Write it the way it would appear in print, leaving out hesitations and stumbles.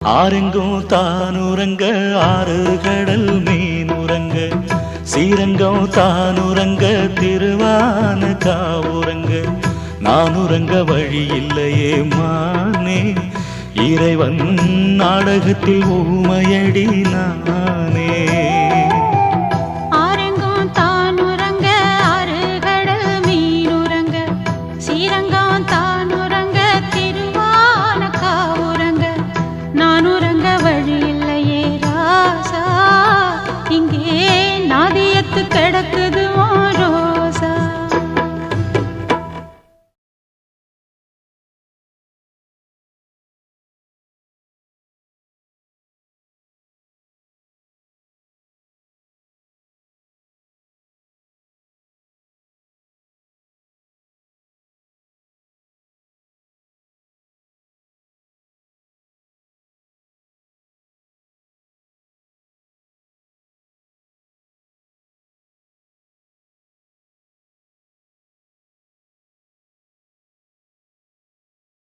ஆரெங்கும் தானுறங்க ஆறு கடல் மீனுறங்க சீரங்கம் தானுறங்க திருவான காவுறங்க நானுறங்க வழி இல்லையே மானே இறைவன் நாடகத்தில் ஊமையடி நானே கிடக்குது